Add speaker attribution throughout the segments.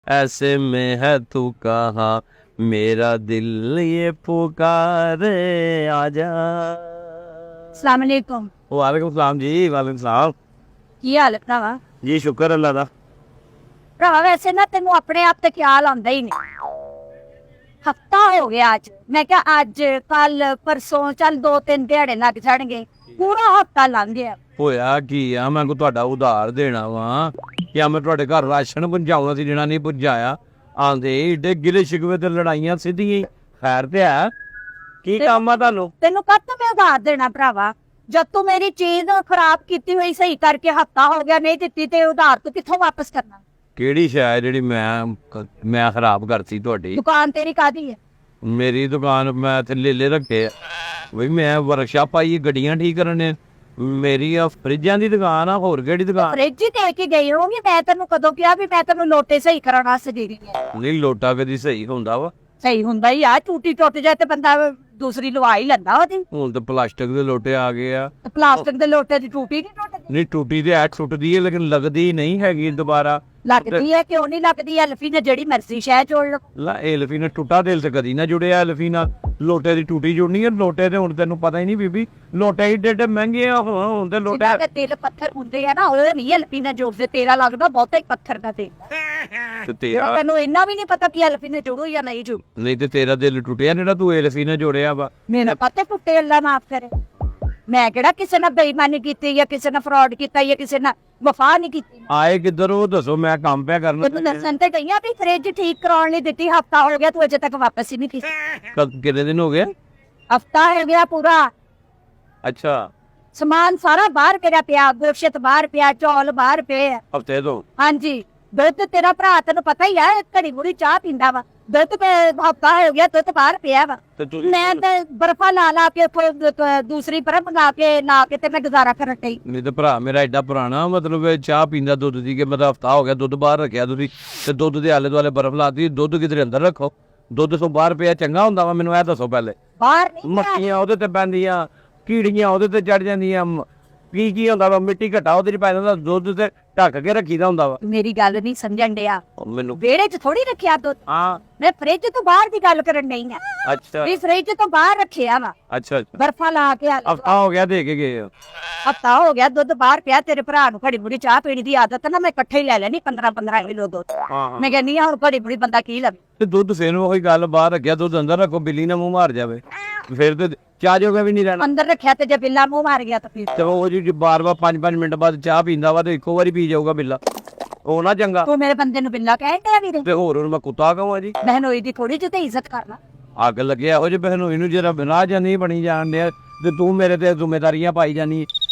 Speaker 1: ऐसे में है तू कहाँ, मेरा दिल ये पुकारे आजा।
Speaker 2: अस्सलाम वालेकुम।
Speaker 1: वालेकुम सलाम जी, वालेकुम सलाम
Speaker 2: ਕੀ ਹਾਲ ਹੈ ਭਰਾਵਾ?
Speaker 1: जी। शुक्र अल्लाह दा।
Speaker 2: ਭਰਾਵਾ ਵੈਸੇ ਨਾ ਤੈਨੂੰ ਆਪਣੇ ਆਪ ਤੇ ਖਿਆਲ ਆਉਂਦਾ ਹੀ ਨਹੀਂ। ਹਫਤਾ ਹੋ ਗਿਆ ਅੱਜ, ਮੈਂ ਕਿਹਾ ਅੱਜ ਕੱਲ ਪਰਸੋਂ ਚੱਲ 2-3 ਦਿਹਾੜੇ ਲੱਗ ਜਾਣਗੇ, ਪੂਰਾ ਹਫਤਾ ਲੰਘ ਗਿਆ।
Speaker 1: ਹੋਇਆ ਕੀ ਆ, ਮੈਂ ਕੋ ਤੁਹਾਡਾ ਉਧਾਰ ਦੇਣਾ ਵਾ ਜਾਂ ਮੈਂ ਤੁਹਾਡੇ ਘਰ ਰਾਸ਼ਨ ਪਹੁੰਚਾਉਣਾ ਸੀ ਜਿਹੜਾ ਨਹੀਂ ਪਹੁੰਚਾਇਆ। ਆਂਦੇ ਏਡੇ ਗਿਲੇ ਸ਼ਿਕਵੇ ਤੇ ਲੜਾਈਆਂ ਸਿੱਧੀਆਂ ਹੀ। ਖੈਰ ਤੇ ਹੈ, ਕੀ ਕੰਮ ਆ ਤੁਹਾਨੂੰ?
Speaker 2: ਤੈਨੂੰ ਕਦ ਮੈਂ ਉਧਾਰ ਦੇਣਾ ਭਰਾਵਾ? ਜਦ ਤੂੰ ਮੇਰੀ ਚੀਜ਼ ਖਰਾਬ ਕੀਤੀ ਹੋਈ ਸਹੀ ਕਰਕੇ ਹਫਤਾ ਹੋ ਗਿਆ ਨਹੀਂ ਦਿੱਤੀ ਤੇ ਉਧਾਰ ਤੂੰ ਕਿੱਥੋਂ ਵਾਪਸ ਕਰਨਾ?
Speaker 1: ਕਿਹੜੀ ਸ਼ਾਇ ਜਿਹੜੀ ਮੈਂ ਖਰਾਬ ਕਰਤੀ ਤੁਹਾਡੀ?
Speaker 2: ਦੁਕਾਨ ਤੇਰੀ ਕਾਦੀ ਹੈ?
Speaker 1: ਮੇਰੀ ਦੁਕਾਨ ਮੈਂ ਇੱਥੇ ਲੇਲੇ ਰੱਖੇ ਆ ਬਈ, ਮੈਂ ਵਰਕਸ਼ਾਪ ਪਾਈ ਗੱਡੀਆਂ ਠੀਕ ਕਰਨੇ। ਮੇਰੀ ਆ ਫਰਿੱਜਾਂ ਦੀ ਦੁਕਾਨ ਆ, ਹੋਰ ਕਿਹੜੀ ਦੁਕਾਨ?
Speaker 2: ਫ੍ਰਿਜ ਹੀ ਦੇ ਕੇ ਗਈ ਹੋਗੀ। ਮੈਂ ਤੈਨੂੰ ਕਦੋਂ ਕਿਹਾ ਵੀ ਮੈਂ ਤੈਨੂੰ ਲੋਟੇ ਸਹੀ ਕਰਨ ਵਾਸਤੇ ਦੇ ਰਹੀ ਹਾਂ?
Speaker 1: ਨਹੀਂ, ਲੋਟਾ ਕਦੀ ਸਹੀ ਹੁੰਦਾ ਵਾ?
Speaker 2: ਸਹੀ ਹੁੰਦਾ ਹੀ ਆ, ਟੂਟੀ ਟੁੱਟ ਜਾਏ ਤੇ ਬੰਦਾ ਦੂਸਰੀ ਲਵਾ ਹੀ ਲੈਂਦਾ ਉਹਦੀ।
Speaker 1: ਹੁਣ ਤਾਂ ਪਲਾਸਟਿਕ ਦੇ ਲੋਟੇ ਆ ਗਏ ਆ।
Speaker 2: ਪਲਾਸਟਿਕ ਦੇ ਲੋਟੇ ਦੀ ਟੂਟੀ ਨਹੀਂ ਟੁੱਟਦੀ?
Speaker 1: ਨਹੀਂ, ਟੂਟੀ ਤੇ ਐ ਟੁੱਟਦੀ ਹੈ ਲੇਕਿਨ ਲੱਗਦੀ ਨਹੀਂ ਹੈਗੀ ਦੁਬਾਰਾ।
Speaker 2: ਲੱਗਦੀ ਹੈ, ਕਿਉਂ ਨਹੀਂ ਲੱਗਦੀ? ਐਲਫੀ ਨੇ ਜਿਹੜੀ ਮਰਜ਼ੀ ਸ਼ੈ ਜੋੜ ਲਓ।
Speaker 1: ਲਾ ਐਲਫੀ ਨੇ ਟੁੱਟਾ ਦਿਲ ਤੇ ਕਦੀ ਨਾ ਜੁੜਿਆ ਐਲਫੀ ਨਾਲ। ਲੋਟੇ ਦੀ ਟੂਟੀ ਜੁੜਨੀ ਹੈ? ਲੋਟੇ ਤੇ ਹੁਣ ਤੈਨੂੰ ਪਤਾ ਹੀ ਨਹੀਂ ਬੀਬੀ, ਲੋਟੇ ਏਡੇ ਏਡੇ ਮਹਿੰਗੇ ਆ ਹੁਣ ਤੇ ਲੋਟੇ।
Speaker 2: ਜਿਹਨਾਂ ਦੇ ਤੇਲ ਪੱਥਰ ਹੁੰਦੇ ਆ ਨਾ, ਉਹ ਨਹੀਂ ਐਲਫੀ ਨੇ ਜੋੜਦੇ। ਤੇਰਾ ਲੱਗਦਾ ਬਹੁਤਾ ਹੀ ਪੱਥਰ ਦਾ ਤੇਲ।
Speaker 1: ਤੇ ਤੇਰਾ
Speaker 2: ਤੈਨੂੰ ਇੰਨਾ ਵੀ ਨਹੀਂ ਪਤਾ ਕਿ ਐਲਫੀ ਨੇ ਜੋੜੂ ਜਾਂ ਨਹੀਂ ਜੋੜੂ।
Speaker 1: ਨਹੀਂ ਤੇ ਤੇਰਾ ਦਿਲ ਟੁੱਟਿਆ ਜਿਹੜਾ ਤੂੰ ਐਲਫੀ ਨਾਲ ਜੋੜਿਆ ਵਾ।
Speaker 2: ਮੇਰਾ ਪਤਾ ਟੁੱਟੇ, ਅੱਲਾ ਮਾਫ ਕਰੇ। ਮੈਂ ਕਿਹੜਾ ਕਿਸੇ ਨਾਲ ਬੇਈਮਾਨੀ ਕੀਤੀ ਜਾਂ ਕਿਸੇ ਨਾਲ ਫਰਾਡ ਕੀਤਾ ਜਾਂ ਕਿਸੇ ਨਾਲ ਵਫਾ ਨਹੀਂ ਕੀਤੀ।
Speaker 1: ਆਏ ਕਿੱਧਰ ਉਹ ਦੱਸੋ, ਮੈਂ ਕੰਮ ਪਿਆ ਕਰਨਾ।
Speaker 2: ਤੈਨੂੰ ਦੱਸਣ ਤੇ ਗਈਆਂ ਵੀ ਫ੍ਰਿਜ ਠੀਕ ਕਰਾਉਣ ਲਈ ਦਿੱਤੀ, ਹਫਤਾ ਹੋ ਗਿਆ ਤੂੰ ਅਜੇ ਤੱਕ ਵਾਪਸ ਹੀ ਨਹੀਂ ਕੀਤੀ।
Speaker 1: ਕਿੰਨੇ ਦਿਨ ਹੋ ਗਏ?
Speaker 2: ਹਫਤਾ ਹੋ ਗਿਆ ਪੂਰਾ।
Speaker 1: ਅੱਛਾ,
Speaker 2: ਸਮਾਨ ਸਾਰਾ ਬਾਹਰ ਪਿਆ ਪਿਆ, ਗੋਸ਼ਤ ਬਾਹਰ ਪਿਆ, ਚੌਲ ਬਾਹਰ ਪਏ ਆ।
Speaker 1: ਹਫਤੇ ਤੋਂ?
Speaker 2: ਹਾਂਜੀ। ਦੁੱਧ ਤੇਰਾ ਭਰਾ ਤੈਨੂੰ ਪਤਾ ਹੀ ਆ, ਘੜੀ ਮੁੜੀ ਚਾਹ ਪੀਂਦਾ ਵਾ। ਦੁੱਧ ਤੇ ਹਫਤਾ ਹੋ ਗਿਆ, ਦੁੱਧ ਬਾਹਰ ਪਿਆ ਵਾ।
Speaker 1: ਤੇ ਤੁਸੀਂ
Speaker 2: ਮੈਂ ਤੇ ਬਰਫਾ ਲਾ ਕੇ ਦੂਸਰੀ ਬਰਫ ਲਾ ਕੇ ਤੇ ਮੈਂ ਗੁਜ਼ਾਰਾ ਕਰਨ ਡਈ।
Speaker 1: ਨਹੀਂ ਤੇ ਭਰਾ ਮੇਰਾ ਐਡਾ ਪੁਰਾਣਾ, ਮਤਲਬ ਇਹ ਚਾਹ ਪੀਂਦਾ ਦੁੱਧ ਦੀ, ਕਿ ਮਤਲਬ ਹਫਤਾ ਹੋ ਗਿਆ ਦੁੱਧ ਬਾਹਰ ਰੱਖਿਆ ਤੁਸੀਂ ਤੇ ਦੁੱਧ ਦੇ ਆਲੇ ਦੁਆਲੇ ਬਰਫ ਲਾਤੀ। ਦੁੱਧ ਕਿਧਰੇ ਅੰਦਰ ਰੱਖੋ, ਦੁੱਧ ਤੋਂ ਬਾਹਰ ਪਿਆ ਚੰਗਾ ਹੁੰਦਾ ਵਾ? ਮੈਨੂੰ ਇਹ ਦੱਸੋ ਪਹਿਲੇ।
Speaker 2: ਬਾਹਰ ਨਹੀਂ ਪਿਆ।
Speaker 1: ਮੱਖੀਆਂ ਉਹਦੇ ਤੇ ਪੈਂਦੀਆਂ, ਕੀੜੀਆਂ ਉਹਦੇ ਤੇ ਚੜ ਜਾਂਦੀਆਂ, ਕੀ ਹੁੰਦਾ ਵਾ? ਮਿੱਟੀ ਘਟਾ ਉਹਦੇ ਚ ਪੈ ਜਾਂਦਾ, ਦੁੱਧ ਤੇ ਢੱਕ ਕੇ ਰੱਖੀਦਾ ਹੁੰਦਾ ਵਾ।
Speaker 2: ਮੇਰੀ ਗੱਲ ਨਹੀਂ ਸਮਝਣ ਡਿਆ।
Speaker 1: ਮੈਨੂੰ
Speaker 2: ਵਿਹੜੇ 'ਚ ਥੋੜੀ ਰੱਖਿਆ ਦੁੱਧ,
Speaker 1: ਹਾਂ।
Speaker 2: ਮੈਂ ਫ੍ਰਿਜ ਤੋਂ ਬਾਹਰ ਦੀ ਗੱਲ ਕਰਨ ਡਈ ਆ।
Speaker 1: ਅੱਛਾ
Speaker 2: ਵੀ ਫ੍ਰਿਜ ਤੋਂ ਬਾਹਰ ਰੱਖਿਆ ਵਾ,
Speaker 1: ਅੱਛਾ ਅੱਛਾ,
Speaker 2: ਬਰਫਾ ਲਾ ਕੇ।
Speaker 1: ਹਫਤਾ ਹੋ ਗਿਆ ਦੇ ਕੇ ਗਏ ਹੋ?
Speaker 2: ਹਫਤਾ ਹੋ ਗਿਆ ਦੁੱਧ ਬਾਹਰ ਪਿਆ। ਤੇਰੇ ਭਰਾ ਨੂੰ ਘੜੀ ਮੁੜੀ ਚਾਹ ਪੀਣੀ ਦੀ ਆਦਤ ਨਾ, ਮੈਂ ਇਕੱਠੇ ਹੀ ਲੈ ਲੈਣੀ 15-15 ਕਿਲੋ ਦੁੱਧ।
Speaker 1: ਹਾਂ
Speaker 2: ਮੈਂ ਕਹਿੰਦੀ ਆ ਹੁਣ ਘੜੀ ਮੁੜੀ ਬੰਦਾ ਕੀ ਲਵੇ।
Speaker 1: ਤੇ ਦੁੱਧ ਫੇਰ ਉਹੀ ਗੱਲ, ਬਾਹਰ ਰੱਖਿਆ ਦੁੱਧ ਅੰਦਰ ਰੱਖੋ, ਬਿੱਲੀ ਨਾ ਮੂੰਹ ਮਾਰ ਜਾਵੇ, ਫੇਰ ਤੇ ਚਾਹ ਜੋਗਾ ਵੀ ਨਹੀਂ ਰਹਿਣਾ।
Speaker 2: ਅੰਦਰ ਰੱਖਿਆ ਤੇ ਜੇ ਬਿੱਲਾ ਮੂੰਹ ਮਾਰ ਗਿਆ ਤਾਂ ਫਿਰ
Speaker 1: ਤੇ ਉਹ ਜੀ ਬਾਰ-ਬਾਰ 5-5 ਮਿੰਟ ਬਾਅਦ ਚਾਹ ਪੀਂਦਾ ਵਾ ਤੇ ਇੱਕੋ ਵਾਰੀ ਪੀ ਜਾਊਗਾ ਬਿੱਲਾ, ਉਹ ਨਾ ਚੰਗਾ।
Speaker 2: ਤੂੰ ਮੇਰੇ ਬੰਦੇ ਨੂੰ ਬਿੱਲਾ ਕਹਿ ਡਿਆ ਵੀਰੇ?
Speaker 1: ਤੇ ਹੋਰ ਹੁਣ ਮੈਂ ਕੁੱਤਾ ਕਹਾਂ ਜੀ?
Speaker 2: ਬਹਿਨੋਈ ਦੀ ਥੋੜੀ ਜਿਹੀ ਤੇ ਇੱਜ਼ਤ ਕਰਨਾ।
Speaker 1: ਅੱਗ ਲੱਗਿਆ ਇਹੋ ਜਿਹੇ ਬਹਿਨੋਈ ਨੂੰ, ਜਿਹੜਾ ਬਿਨਾਂ ਜਾਂ ਨਹੀਂ ਬਣੀ ਜਾਣ ਡਿਆ ਤੇ ਤੂੰ ਮੇਰੇ ਤੇ ਜ਼ਿੰਮੇਵਾਰੀਆਂ ਪਾਈ ਜਾਨੀ।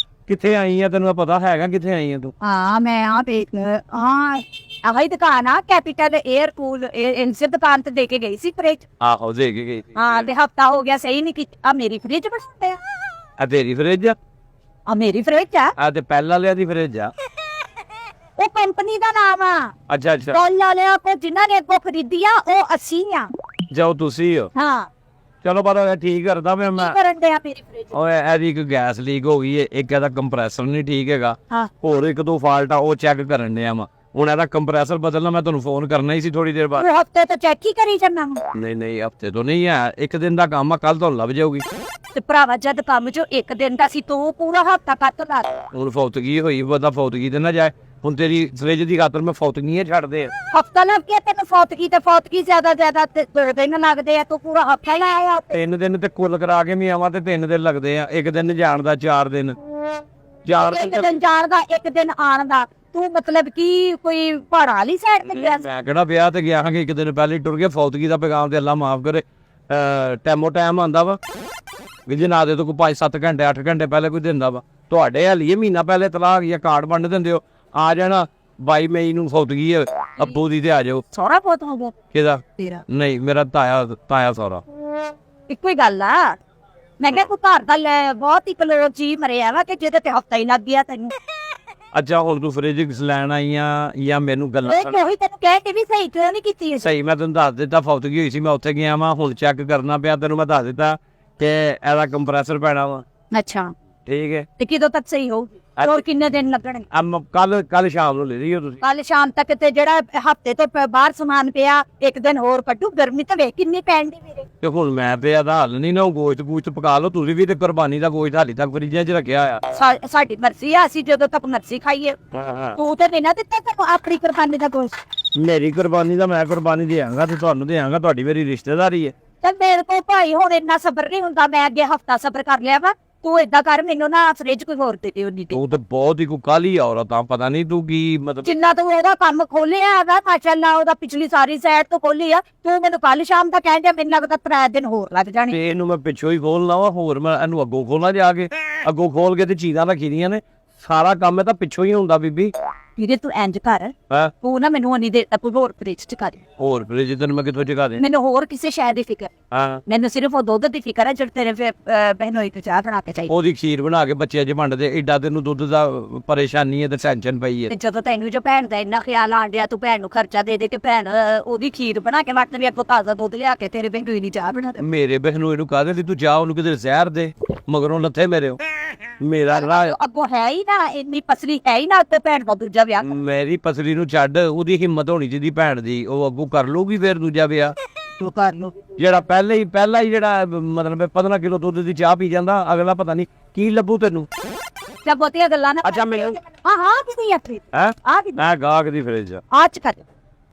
Speaker 1: ਕਿੱਥੇ ਆਈ ਆ, ਤੈਨੂੰ ਪਤਾ ਹੈਗਾ ਕਿੱਥੇ ਆਈ ਆ ਤੂੰ?
Speaker 2: ਹਾਂ ਮੈਂ ਆ ਦੇਖ, ਹਾਂ ਆਹੀ ਦੁਕਾਨ ਆ ਕੈਪੀਟਲ 에ਅਰ ਕੂਲ, ਇਨਸੇ ਦੁਕਾਨ ਤੇ ਦੇ ਕੇ ਗਈ ਸੀ ਫ੍ਰਿਜ।
Speaker 1: ਆਹੋ ਦੇ ਕੇ ਗਈ ਸੀ।
Speaker 2: ਹਾਂ ਤੇ ਹਫਤਾ ਹੋ ਗਿਆ ਸਹੀ ਨਹੀਂ ਕੀਤੀ। ਆ ਮੇਰੀ ਫ੍ਰਿਜ ਬਣਾਉਂਦੇ ਆ,
Speaker 1: ਆ ਤੇਰੀ ਫਰਿੱਜ ਆ?
Speaker 2: ਆ ਮੇਰੀ ਫ੍ਰਿਜ ਆ।
Speaker 1: ਆ ਤੇ ਪਹਿਲਾਂ ਲਿਆ ਦੀ ਫਰਿੱਜ ਆ?
Speaker 2: ਉਹ ਕੰਪਨੀ ਦਾ ਨਾਮ ਆ।
Speaker 1: ਅੱਛਾ ਅੱਛਾ,
Speaker 2: ਟੋਲ ਵਾਲਿਆਂ ਕੋ ਜਿਨ੍ਹਾਂ ਨੇ ਕੋ ਖਰੀਦੀ ਆ ਉਹ ਅਸੀਂ ਆ।
Speaker 1: ਜਾਓ ਤੁਸੀਂ ਹੋ।
Speaker 2: ਹਾਂ
Speaker 1: ਚਲੋ ਪਰ ਠੀਕ ਕਰਦਾ ਮੈਂ।
Speaker 2: ਕੀ ਕਰਨ ਡਿਆ ਮੇਰੀ ਫ੍ਰਿਜ?
Speaker 1: ਓਏ ਇਹਦੀ ਇੱਕ ਗੈਸ ਲੀਕ ਹੋ ਗਈ ਏ, ਇੱਕ ਇਹਦਾ ਕੰਪਰੈਸਰ ਨਹੀਂ ਠੀਕ ਹੈਗਾ,
Speaker 2: ਹਾਂ
Speaker 1: ਹੋਰ ਇੱਕ ਦੋ ਫਾਲਟ ਆ, ਉਹ ਚੈੱਕ ਕਰਨ ਡਿਆ ਵਾ। ਹੁਣ ਇਹਦਾ ਕੰਪਰੈਸਰ ਬਦਲਣਾ, ਮੈਂ ਤੁਹਾਨੂੰ ਫੋਨ ਕਰਨਾ ਹੀ ਸੀ ਥੋੜੀ ਦੇਰ ਬਾਅਦ।
Speaker 2: ਤੂੰ ਹਫਤੇ ਤੋਂ ਚੈੱਕ ਹੀ ਕਰੀ ਜਾਂਦਾ।
Speaker 1: ਨਹੀਂ ਨਹੀਂ, ਹਫਤੇ ਤੋਂ ਨਹੀਂ ਹੈ, ਇੱਕ ਦਿਨ ਦਾ ਕੰਮ ਆ, ਕੱਲ ਤੁਹਾਨੂੰ ਲੱਭ ਜਾਊਗੀ।
Speaker 2: ਤੇ ਭਰਾਵਾ ਜਦ ਕੰਮ ਚੋਂ ਇੱਕ ਦਿਨ ਦਾ ਸੀ ਤੂੰ ਪੂਰਾ ਹਫਤਾ ਕੱਟ ਲਾ।
Speaker 1: ਹੁਣ ਫੌਤਗੀ ਹੋਈ, ਬੰਦਾ ਫੌਤਗੀ ਤੇ ਨਾ ਜਾਏ। ਹੁਣ ਤੇਰੀ ਫਰਿੱਜ ਦੀ ਖਾਤਰ ਮੈਂ ਫੌਤਗੀਆਂ ਛੱਡਦੇ ਆ।
Speaker 2: ਹਫਤਾ ਲੱਗ ਗਿਆ ਤੈਨੂੰ ਫੌਤਗੀ ਤੇ ਫੌਤਗੀ ਜ਼ਿਆਦਾ ਦਿਨ ਲੱਗਦੇ ਆ, ਤੂੰ ਪੂਰਾ ਹਫਤਾ ਲਾਇਆ।
Speaker 1: 3 ਦਿਨ ਤੇ ਕੁੱਲ ਕਰਾ ਕੇ ਵੀ ਆਵਾਂ ਤੇ 3 ਦਿਨ ਲੱਗਦੇ ਆ, ਇੱਕ ਦਿਨ ਜਾਣ ਦਾ 4 ਦਿਨ।
Speaker 2: ਇੱਕ ਦਿਨ ਜਾਣ ਦਾ, ਇੱਕ ਦਿਨ ਆਣ ਦਾ। ਤੂੰ ਮਤਲਬ ਕੀ ਕੋਈ ਪਹਾੜਾਂ ਵਾਲੀ ਸਾਈਡ ਤੇ ਗਿਆ?
Speaker 1: ਮੈਂ ਕਿਹੜਾ ਵਿਆਹ ਤੇ ਗਿਆ ਹਾਂ ਕਿ ਇੱਕ ਦਿਨ ਪਹਿਲੇ ਟੁਰ ਗਿਆ। ਫੌਤਗੀ ਦਾ ਪੈਗਾਮ ਤੇ ਅੱਲਾ ਮਾਫ ਕਰੇ, ਟੈਮੋ ਟਾਈਮ ਆਂਦਾ ਵਾ ਵੀ ਜੇ ਨਾ ਦੇ ਤੋ ਕੋਈ 5-7 ਘੰਟੇ 8 ਘੰਟੇ ਪਹਿਲੇ ਕੋਈ ਦਿੰਦਾ ਵਾ। ਤੁਹਾਡੇ ਹਾਲੀਏ ਮਹੀਨਾ ਪਹਿਲੇ ਤਲਾਕ ਜਾਂ ਕਾਰਡ ਵੰਡ ਦਿੰਦੇ ਹੋ। ਆ ਜਾਣਾ 22 ਮਈ ਨੂੰ ਫੌਤਗੀ ਹੈ ਅੱਬੂ ਦੀ, ਤੇ ਆ ਜਾਓ।
Speaker 2: ਸੋਹਰਾ ਬਹੁਤ ਹੋ ਗਿਆ
Speaker 1: ਕਿਹਦਾ?
Speaker 2: ਤੇਰਾ।
Speaker 1: ਨਹੀਂ, ਮੇਰਾ ਤਾਇਆ ਸਹੁਰਾ।
Speaker 2: ਇੱਕੋ ਹੀ ਗੱਲ ਆ। ਮੈਂ ਕਿਹਾ ਕੋਈ ਘਰ ਦਾ ਬਹੁਤ ਹੀ ਕਲੋਜ਼ ਜੀ ਮਰਿਆ ਵਾ ਕਿ ਜਿਹਦੇ ਤੇ ਹਫਤਾ ਹੀ ਲੱਗ ਗਿਆ ਤੈਨੂੰ।
Speaker 1: ਅੱਛਾ ਹੁਣ ਤੂੰ ਫਰਿੱਜ ਲੈਣ ਆਈ ਆ ਜਾਂ ਮੈਨੂੰ ਗੱਲਾਂ?
Speaker 2: ਇਹ ਉਹੀ ਤੈਨੂੰ ਕਹਿ ਕੇ ਵੀ ਸਹੀ ਕਿਉਂ ਨਹੀਂ ਕੀਤੀ?
Speaker 1: ਸਹੀ, ਮੈਂ ਤੈਨੂੰ ਦੱਸ ਦਿੱਤਾ ਫੌਤਗੀ ਹੋਈ ਸੀ, ਮੈਂ ਉੱਥੇ ਗਿਆ ਵਾਂ, ਹੁਣ ਚੈੱਕ ਕਰਨਾ ਪਿਆ। ਤੈਨੂੰ ਮੈਂ ਦੱਸ ਦਿੱਤਾ ਕਿ ਇਹਦਾ ਕੰਪਰੈਸਰ ਪੈਣਾ ਵਾ।
Speaker 2: ਅੱਛਾ
Speaker 1: ਠੀਕ ਹੈ,
Speaker 2: ਤੇ ਕਿਦੋਂ ਤੱਕ ਸਹੀ ਹੋਊਗੀ? ਹੋਰ ਕਿੰਨੇ ਦਿਨ ਲੱਗਣਗੇ?
Speaker 1: ਕੱਲ ਸ਼ਾਮ ਨੂੰ ਲੈ ਲਈਓ ਤੁਸੀਂ।
Speaker 2: ਕੱਲ ਸ਼ਾਮ ਤੱਕ ਤੇ ਜਿਹੜਾ ਹਫਤੇ ਤੋਂ ਬਾਹਰ ਸਮਾਨ ਪਿਆ ਇੱਕ ਦਿਨ ਹੋਰ ਕੱਢੂ। ਗਰਮੀ ਤਾਂ ਵੇਖ ਕਿੰਨੀ ਪੈਣ ਦੀ ਮੇਰੇ।
Speaker 1: ਤੇ ਹੁਣ ਮੈਂ ਪਿਆ ਦਾ ਹੱਲ ਨਹੀਂ ਨਾ, ਗੋਸ਼ਤ ਪਕਾ ਲਓ ਤੁਸੀਂ ਵੀ, ਤੇ ਕੁਰਬਾਨੀ ਦਾ ਗੋਸ਼ਤ ਹਾਲੀ ਤੱਕ ਫਰਿੱਜਾਂ 'ਚ ਰੱਖਿਆ ਆ।
Speaker 2: ਸਾਡੀ ਮਰਜ਼ੀ ਆ, ਅਸੀਂ ਜਦੋਂ ਤੱਕ ਮਰਜ਼ੀ ਖਾਈਏ। ਤੂੰ ਤੇ ਬਿਨਾਂ ਦਿੱਤਾ ਤੱਕ ਆਪਣੀ ਕੁਰਬਾਨੀ ਦਾ ਗੋਸ਼ਤ।
Speaker 1: ਮੇਰੀ ਕੁਰਬਾਨੀ ਦਾ ਮੈਂ ਕੁਰਬਾਨੀ ਦੇਵਾਂਗਾ ਤੇ ਤੁਹਾਨੂੰ ਦੇਵਾਂਗਾ, ਤੁਹਾਡੀ ਮੇਰੀ ਰਿਸ਼ਤੇਦਾਰੀ ਹੈ।
Speaker 2: ਤੇ ਮੇਰੇ ਕੋਲ ਭਾਈ ਹੁਣ ਇੰਨਾ ਸਬਰ ਨਹੀਂ ਹੁੰਦਾ, ਮੈਂ ਅੱਗੇ ਹਫਤਾ ਸਬਰ ਕਰ ਲਿਆ ਵਾ। ਤੂੰ ਏਦਾਂ ਕਰ, ਮੈਨੂੰ ਨਾ ਫ੍ਰਿਜ ਕੋਈ ਹੋਰ ਦੇ ਦੇ ਉਹਦੀ ਤੇ।
Speaker 1: ਤੂੰ ਤੇ ਬਹੁਤ ਹੀ ਕਾਲੀ ਔਰਤ ਆ, ਪਤਾ ਨਹੀਂ ਤੂੰ ਕੀ ਮਤਲਬ।
Speaker 2: ਜਿੰਨਾ ਤੂੰ ਉਹਦਾ ਕੰਮ ਖੋਲਿਆ ਹੈਗਾ ਮਾਸ਼ਾਅੱਲਾ, ਉਹਦਾ ਪਿਛਲੀ ਸਾਰੀ ਸਾਈਡ ਤੋਂ ਖੋਲੀ ਆ, ਤੂੰ ਮੈਨੂੰ ਕੱਲ ਸ਼ਾਮ ਦਾ ਕਹਿ ਦਿਆ, ਮੈਨੂੰ ਲੱਗਦਾ 3 ਦਿਨ ਹੋਰ ਲੱਗ ਜਾਣੇ।
Speaker 1: ਤੇ ਇਹਨੂੰ ਮੈਂ ਪਿੱਛੋਂ ਹੀ ਖੋਲਣਾ ਵਾ, ਹੋਰ ਮੈਂ ਇਹਨੂੰ ਅੱਗੋਂ ਖੋਲਣਾ ਜਾ ਕੇ। ਅੱਗੋਂ ਖੋਲ ਕੇ ਤੇ ਚੀਜ਼ਾਂ ਰੱਖੀ ਦੀਆਂ ਨੇ, ਸਾਰਾ ਕੰਮ ਇਹ ਤਾਂ ਪਿੱਛੋਂ ਹੀ ਹੁੰਦਾ ਬੀਬੀ।
Speaker 2: ਵੀਰੇ ਤੂੰ ਇੰਜ ਕਰ,
Speaker 1: ਹਾਂ
Speaker 2: ਤੂੰ ਨਾ ਮੈਨੂੰ ਉਨੀ ਦੇਰ ਤੱਕ ਹੋਰ ਫ੍ਰਿਜ ਚ ਕਰ।
Speaker 1: ਹੋਰ ਫ੍ਰਿਜ ਤੈਨੂੰ ਮੈਂ ਕਿੱਥੋਂ ਜਗਾ ਦੇ?
Speaker 2: ਮੈਨੂੰ ਹੋਰ ਕਿਸੇ ਸ਼ੈ ਦੀ ਫਿਕਰ,
Speaker 1: ਹਾਂ
Speaker 2: ਮੈਨੂੰ ਸਿਰਫ ਉਹ ਦੁੱਧ ਦੀ ਫਿਕਰ ਹੈ, ਜਿਹੜਾ ਤੇਰੇ ਬਹਿਨੋਈ ਤੋਂ ਚਾਹ ਬਣਾ ਕੇ ਚਾਹੀਦੀ।
Speaker 1: ਉਹਦੀ ਖੀਰ ਬਣਾ ਕੇ ਬੱਚਿਆਂ 'ਚ ਵੰਡਦੇ, ਏਡਾ ਤੈਨੂੰ ਦੁੱਧ ਦਾ ਪਰੇਸ਼ਾਨੀ ਹੈ ਤੇ ਟੈਨਸ਼ਨ ਪਈ ਹੈ।
Speaker 2: ਤੇ ਜਦੋਂ ਤੈਨੂੰ ਜੋ ਭੈਣ ਦਾ ਇੰਨਾ ਖਿਆਲ ਆਣ ਡਿਆ, ਤੂੰ ਭੈਣ ਨੂੰ ਖਰਚਾ ਦੇ ਦੇ ਕੇ ਭੈਣ ਉਹਦੀ ਖੀਰ ਬਣਾ ਕੇ ਵਰਤ ਵੀ, ਅੱਗੋਂ ਤਾਜ਼ਾ ਦੁੱਧ ਲਿਆ ਕੇ ਤੇਰੇ ਬਹਿਨੋਈ ਦੀ ਚਾਹ ਬਣਾ ਦੇ।
Speaker 1: ਮੇਰੇ ਬਹਿਨੋਈ ਨੂੰ ਕਾਹਦੇ ਲਈ ਤੂੰ ਜਾ ਉਹਨੂੰ ਕਿਤੇ ਜ਼ਹਿਰ ਦੇ, ਮਗਰੋਂ ਲੱਥੇ ਮੇਰੇ ਮੇਰਾ ਰਾਹ।
Speaker 2: ਅੱਗੋਂ ਹੈ ਹੀ ਨਾ ਇੰਨੀ ਪਸਲੀ, ਹੈ ਹੀ ਨਾ ਉੱਤੇ ਭੈਣ ਦਾ ਦੂਜਾ ਵਿਆਹ।
Speaker 1: ਮੇਰੀ ਪਸਲੀ ਨੂੰ ਛੱਡ, ਉਹਦੀ ਹਿੰਮਤ ਹੋਣੀ ਚਾਹੀਦੀ ਭੈਣ ਦੀ, ਉਹ ਅੱਗੋਂ ਕਰ ਲੂਗੀ ਫਿਰ ਦੂਜਾ ਵਿਆਹ।
Speaker 2: ਤੂੰ ਕਰ ਲੋ
Speaker 1: ਜਿਹੜਾ ਪਹਿਲਾ ਹੀ ਜਿਹੜਾ ਮਤਲਬ 15 ਕਿਲੋ ਦੁੱਧ ਦੀ ਚਾਹ ਪੀ ਜਾਂਦਾ, ਅਗਲਾ ਪਤਾ ਨਹੀਂ ਕੀ ਲੱਭੂ ਤੈਨੂੰ।
Speaker 2: ਤੇ ਬਹੁਤੀਆਂ ਗੱਲਾਂ ਨਾ।
Speaker 1: ਅੱਛਾ ਮੈਨੂੰ
Speaker 2: ਹਾਂ ਕਿਦੀ ਆ ਫ੍ਰਿਜ
Speaker 1: ਹੈ
Speaker 2: ਆ ਕਿ
Speaker 1: ਮੈਂ ਗਾਹਕ ਦੀ ਫਰਿੱਜ
Speaker 2: ਅੱਜ ਕਰ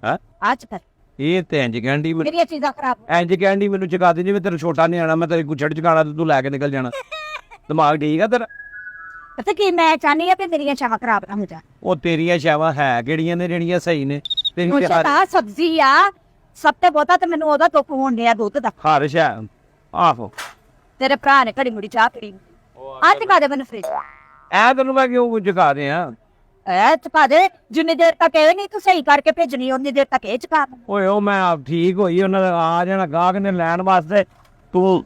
Speaker 1: ਹੈ
Speaker 2: ਅੱਜ ਕਰ।
Speaker 1: ਇਹ ਤੇ ਇੰਜ ਕਹਿੰਦੀ
Speaker 2: ਮੇਰੀਆਂ ਚੀਜ਼ਾਂ ਖਰਾਬ।
Speaker 1: ਇੰਜ ਕਹਿੰਦੀ ਮੈਨੂੰ ਚਕਾ ਦੇ, ਜਿਵੇਂ ਤੇਰਾ ਛੋਟਾ ਨਿਆਣਾ, ਮੈਂ ਤੇਰੇ ਗੁੱਛੜ ਚਕਾਣਾ ਤੇ ਤੂੰ ਲੈ ਕੇ ਨਿਕਲ ਜਾਣਾ। ਦਿਮਾਗ ਠੀਕ ਆ ਤੇਰਾ?
Speaker 2: ਪਤਾ ਕੀ ਮੈਂ ਚਾਹਨੀ ਆ ਕਿ ਮੇਰੀਆਂ ਚਾਵਾਂ ਖਰਾਬ ਨਾ ਹੋ ਜਾ।
Speaker 1: ਉਹ ਤੇਰੀਆਂ ਸ਼ਾਵਾਂ ਹੈ ਕਿਹੜੀਆਂ ਨੇ ਜਿਹੜੀਆਂ ਸਹੀ ਨੇ? ਤੇਰੀ
Speaker 2: ਉਹ ਤਾਂ ਸਬਜ਼ੀ ਆ, ਸਭ ਤੋਂ ਬਹੁਤਾ ਤੇ ਮੈਨੂੰ ਉਹਦਾ ਦੁੱਖ ਹੋਣ ਡਿਆ ਦੁੱਧ ਦਾ।
Speaker 1: ਹਰ ਸ਼ੈ ਆਹੋ
Speaker 2: ਤੇਰੇ ਭਰਾ ਨੇ ਘੜੀ ਮੁੜੀ ਚਾਹ ਪੀ ਅੱਜ ਚਕਾ ਦੇ ਮੈਨੂੰ ਫ੍ਰਿਜ।
Speaker 1: ਐ ਤੈਨੂੰ ਮੈਂ ਕਿਉਂ ਚਕਾ ਦਿਆਂ?
Speaker 2: ਐ ਚਕਾ ਦੇ, ਜਿੰਨੀ ਦੇਰ ਤੱਕ ਇਹ ਨਹੀਂ ਤੂੰ ਸਹੀ ਕਰਕੇ ਭੇਜਣੀ, ਉਨੀ ਦੇਰ ਤੱਕ ਇਹ ਚਕਾ।
Speaker 1: ਓਏ ਉਹ ਮੈਂ ਠੀਕ ਹੋਈ, ਉਹਨਾਂ ਦਾ ਆ ਜਾਣਾ ਗਾਹਕ ਨੇ ਲੈਣ ਵਾਸਤੇ। ਤੂੰ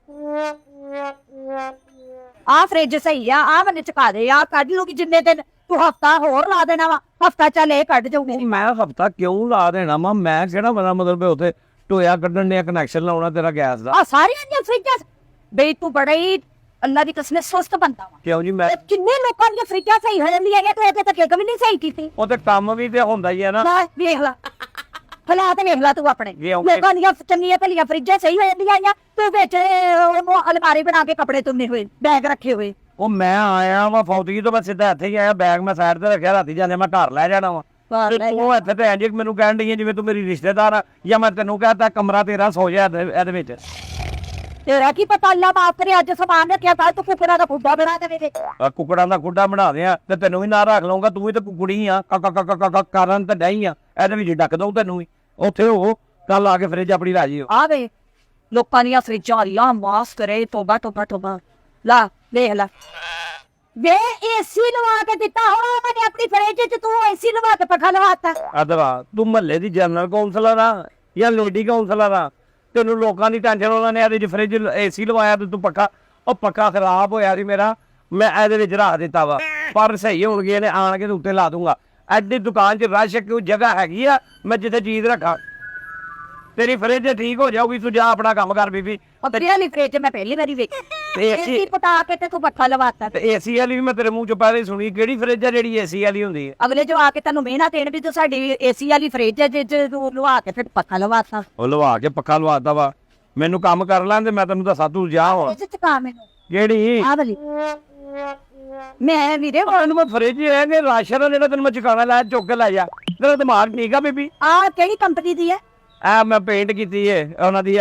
Speaker 2: ਆ ਫ੍ਰਿਜ ਸਹੀ ਆ ਮੈਨੂੰ ਚਕਾ ਦੇ, ਆ ਕੱਢ ਲੂਗੀ ਜਿੰਨੇ ਦਿਨ। ਤੂੰ ਹਫਤਾ ਹੋਰ ਲਾ ਦੇਣਾ ਵਾ, ਹਫਤਾ ਚੱਲ ਇਹ ਕੱਢ ਜਾਊਗੀ।
Speaker 1: ਮੈਂ ਹਫਤਾ ਕਿਉਂ ਲਾ ਦੇਣਾ ਵਾ? ਮੈਂ ਕਿਹੜਾ ਬਣਾ ਮਤਲਬ ਉੱਥੇ ਟੋਇਆ ਕੱਢਣ ਨੇ ਕਨੈਕਸ਼ਨ ਲਾਉਣਾ ਤੇਰਾ ਗੈਸ ਦਾ?
Speaker 2: ਆ ਸਾਰੀਆਂ ਦੀਆਂ ਫ੍ਰਿਜਾਂ ਬਈ ਤੂੰ ਬੜਾ ਹੀ ਅੱਲਾ ਦੀ ਕਸਮ ਸੁਸਤ ਬੰਦਾ ਵਾ।
Speaker 1: ਕਿਉਂ ਜੀ? ਮੈਂ
Speaker 2: ਕਿੰਨੇ ਲੋਕਾਂ ਦੀਆਂ ਫ੍ਰਿਜਾਂ ਸਹੀ ਹੋ ਜਾਂਦੀਆਂ ਨੇ, ਤੂੰ ਇਹਦੇ ਤੱਕ ਇੱਕ ਵੀ ਨਹੀਂ ਸਹੀ ਕੀਤੀ।
Speaker 1: ਉਹ ਤੇ ਕੰਮ ਵੀ ਤੇ ਹੁੰਦਾ ਹੀ ਹੈ ਨਾ।
Speaker 2: ਲੈ ਵੇਖ ਲਾ ਹਾਲਾਤ ਵੇਖ ਲਾ ਤੂੰ ਆਪਣੇ।
Speaker 1: ਜੇ ਉਹ-
Speaker 2: ਲੋਕਾਂ ਦੀਆਂ ਚੰਗੀਆਂ ਭਲੀਆਂ ਫ੍ਰਿਜਾਂ ਸਹੀ ਹੋ ਜਾਂਦੀਆਂ ਆ, ਤੂੰ ਵਿੱਚ ਉਹਨੂੰ ਅਲਮਾਰੀ ਬਣਾ ਕੇ ਕੱਪੜੇ ਤੁੰਨੇ ਹੋਏ, ਬੈਗ ਰੱਖੇ ਹੋਏ।
Speaker 1: ਉਹ ਮੈਂ ਆਇਆ ਵਾ ਫੌਤਗੀ ਤੋਂ, ਮੈਂ ਸਿੱਧਾ ਇੱਥੇ ਹੀ ਆਇਆ, ਬੈਗ ਮੈਂ ਸਾਈਡ ਤੇ ਰੱਖਿਆ, ਰਾਤੀ ਜਾਂਦੇ ਮੈਂ ਘਰ ਲੈ ਜਾਣਾ ਵਾ।
Speaker 2: ਘਰ ਲੈ
Speaker 1: ਤੂੰ ਇੱਥੇ ਤੇ ਇੰਜ ਮੈਨੂੰ ਕਹਿਣ ਡਈ ਜਿਵੇਂ ਤੂੰ ਮੇਰੀ ਰਿਸ਼ਤੇਦਾਰ ਆ, ਜਾਂ ਮੈਂ ਤੈਨੂੰ ਕਹਤਾ ਕਮਰਾ ਤੇਰਾ, ਸੋ ਜਾ ਇਹਦੇ ਵਿੱਚ।
Speaker 2: ਤੇਰਾ ਕੀ ਪਤਾ, ਅੱਲਾ ਮਾਫ ਕਰੇ, ਅੱਜ ਸਮਾਨ ਰੱਖਿਆ ਕੱਲ ਤੂੰ ਕੁੱਕੜਾਂ ਦਾ ਖੁੱਡਾ ਬਣਾ ਦੇਵੇਂ ਵਿੱਚ।
Speaker 1: ਕੁੱਕੜਾਂ ਦਾ ਖੁੱਡਾ ਬਣਾ ਦਿਆਂ ਤੇ ਤੈਨੂੰ ਵੀ ਨਾਲ ਰੱਖ ਲਊਂਗਾ, ਤੂੰ ਵੀ ਤੇ ਕੁਕੜੀ ਆ, ਕਰਨ ਤੇ ਡਈ ਆ, ਇਹਦੇ ਵਿੱਚ ਡੱਕ ਦਊ ਤੈਨੂੰ ਵੀ। ਉੱਥੇ ਉਹ ਕੱਲ ਆ ਕੇ ਫਰਿੱਜ ਆਪਣੀ ਰਾਜੀ ਹੋ।
Speaker 2: ਆ ਵੇ ਲੋਕਾਂ ਦੀਆਂ ਫ੍ਰਿਜਾਂ ਅੱਲਾ ਮਾਫ ਕਰੇ, ਤੋਬਾ ਤੋਬਾ ਤੋਬਾ। ਲਾ ਵੇਖ ਲਾ ਵੇ ਏਸੀ ਲਵਾ ਕੇ ਦਿੱਤਾ ਹੋਣਾ ਮੈਨੇ ਆਪਣੀ ਫ੍ਰਿਜ 'ਚ, ਤੂੰ ਏਸੀ ਲਵਾ ਕੇ ਪੱਖਾ ਲਵਾਤਾ।
Speaker 1: ਅਦਵਾ ਤੂੰ ਮਹੱਲੇ ਦੀ ਜਨਰਲ ਕਾਉਂਸਲਰ ਆ ਜਾਂ ਲੇਡੀ ਕਾਉਂਸਲਰ ਆ? ਤੈਨੂੰ ਲੋਕਾਂ ਦੀ ਟੈਨਸ਼ਨ, ਉਹਨਾਂ ਨੇ ਇਹਦੇ 'ਚ ਫਰਿੱਜ ਏਸੀ ਲਵਾਇਆ ਤੇ ਤੂੰ ਪੱਖਾ, ਉਹ ਪੱਖਾ ਖਰਾਬ ਹੋਇਆ ਸੀ ਮੇਰਾ, ਮੈਂ ਇਹਦੇ ਵਿੱਚ ਰੱਖ ਦਿੱਤਾ ਵਾ, ਪਰ ਸਹੀ ਹੋਣ ਗਏ ਨੇ, ਆਣ ਕੇ ਤੇ ਉੱਤੇ ਲਾ ਦੂੰਗਾ। ਐਡੀ ਦੁਕਾਨ 'ਚ ਰਸ਼ ਕਿਉਂ? ਜਗ੍ਹਾ ਹੈਗੀ ਆ ਮੈਂ ਜਿੱਥੇ ਚੀਜ਼ ਰੱਖਾਂ। ਤੇਰੀ ਫਰਿੱਜ ਠੀਕ ਹੋ ਜਾਊਗੀ, ਤੂੰ ਜਾ ਆਪਣਾ ਕੰਮ ਕਰ ਬੀਬੀ।
Speaker 2: ਪੱਤਰੀ ਵਾਲੀ ਫ੍ਰਿਜ ਮੈਂ ਪਹਿਲੀ ਵਾਰੀ ਵੇਖੀ, ਏਸੀ ਪਟਾ ਕੇ ਤੇ ਤੂੰ ਪੱਖਾ ਲਵਾਤਾ।
Speaker 1: ਤੇ ਏਸੀ ਵਾਲੀ ਵੀ ਮੈਂ ਤੇਰੇ ਮੂੰਹ ਚੋਂ ਪਹਿਲੇ ਹੀ ਸੁਣੀ, ਕਿਹੜੀ ਫਰਿੱਜ ਆ ਜਿਹੜੀ ਏਸੀ ਵਾਲੀ ਹੁੰਦੀ ਹੈ?
Speaker 2: ਅਗਲੇ ਜੋ ਆ ਕੇ ਤੈਨੂੰ ਮਿਹਨਤ ਦੇਣ ਵੀ ਤੂੰ ਸਾਡੀ ਏਸੀ ਵਾਲੀ ਫ੍ਰਿਜ ਹੈ, ਜੇ ਤੂੰ ਲਵਾ ਕੇ ਫਿਰ ਪੱਖਾ ਲਵਾਤਾ।
Speaker 1: ਉਹ ਲਵਾ ਕੇ ਪੱਖਾ ਲਵਾਤਾ ਵਾ, ਮੈਨੂੰ ਕੰਮ ਕਰ ਲੈਂਦੇ, ਮੈਂ ਤੈਨੂੰ ਦੱਸਾਂ, ਤੂੰ ਜਾ ਹੁਣ।
Speaker 2: ਇਸ ਚ ਕਾ ਮੈਨੂੰ
Speaker 1: ਕਿਹੜੀ?
Speaker 2: ਆ ਵਾਲੀ ਮੈਂ ਵੀਰੇ
Speaker 1: ਉਹਨੂੰ ਮੈਂ ਫਰਿੱਜ ਹੈ ਕਿ ਰਾਸ਼ਨ ਆ ਜਿਹੜਾ ਤੈਨੂੰ ਮੈਂ ਚੁਕਾਣਾ ਲਾਇਆ, ਚੁੱਕ ਕੇ ਲੈ ਜਾ। ਤੇਰਾ ਦਿਮਾਗ ਠੀਕ ਆ ਬੀਬੀ?
Speaker 2: ਆ ਕਿਹੜੀ ਕੰਪਨੀ ਦੀ ਹੈ?
Speaker 1: ਐ ਮੈਂ ਪੇਂਟ ਕੀਤੀ ਏ, ਉਹਨਾਂ ਦੀ